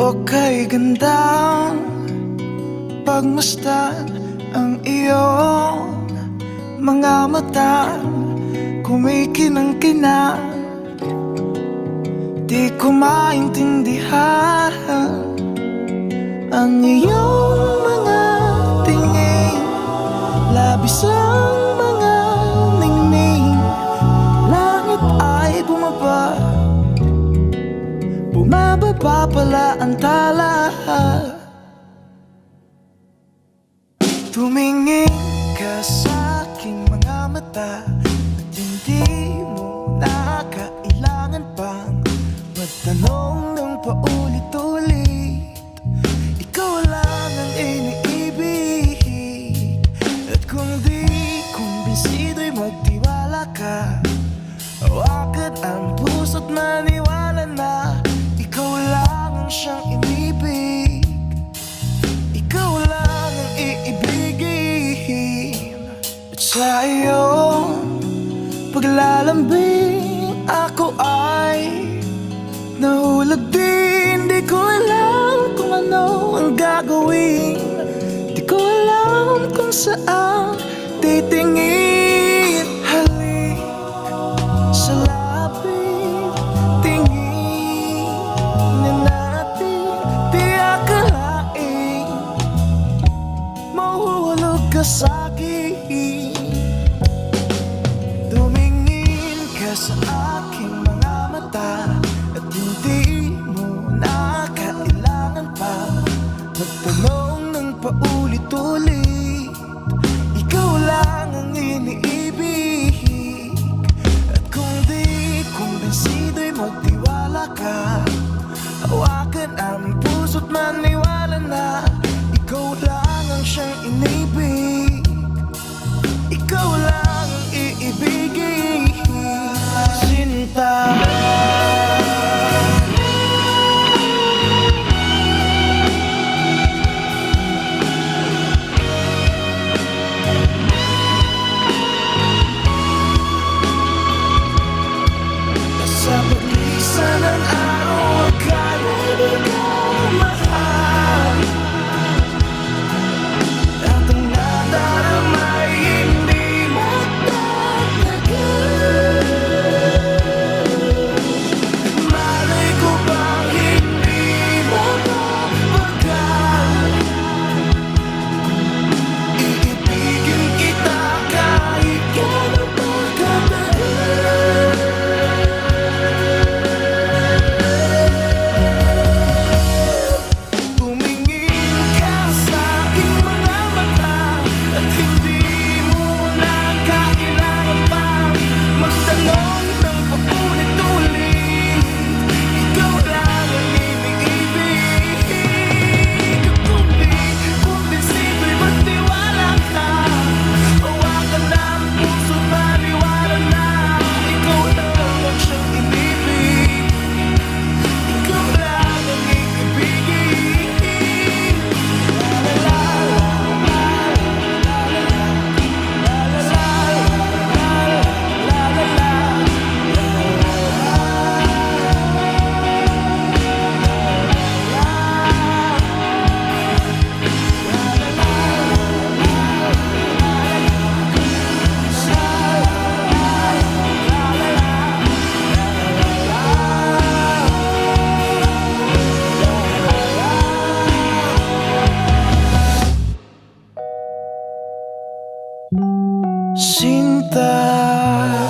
Okay gandang pagmasdan ang iyong mga mata, kumikinang-kinang. Di ko maintindihan ang iyong mga tingin, labis ang mga ningning. Langit ay bumaba, bumababa pala ang tala. Tumingin ka sa aking mga mata at hindi mo na kailangan pang magtanong ng paulit-ulit. Ikaw lang ang iniibig, at kung di kumbinsido'y magtiwala ka. Hawakan ang puso't maniwala na ikaw lang ang siyang inibig. Ikaw lang ang iibigin. At sa iyong paglalambing ako ay nahulog din. Di ko alam kung ano ang gagawin, di ko alam kung saan titingin. Halik sa lapit, tingin na natin. Di akalain mahuhulog ka sa'kin. Tumingin ka sa aking mga mata at hindi mo na kailangan pa magtanong ng paulit-ulit. Ikaw lang ang iniibig, at kung di kumbinsido'y magtiwala ka. Hawakan ang puso't maniwala na ikaw lang ang siyang inibig. Ikaw lang ang iibigin, Sinta. Sa paglisan ng araw, akala di ko mahal, at ang nadarama ay hindi magtatagal. Malay ko bang hindi mapapagal, iibigin kita kahit gano'n pa katagal. Tumingin ka sa aking mga mata at hindi mo na kailangan pang magtanong ng paulit-ulit. Ikaw lang ang iniibig, at kung di kumbinsido'y magtiwala ka. Hawakan ang puso't maniwala na ikaw lang ang siyang inibig. Ikaw lang ang iibigin. La la la Sinta.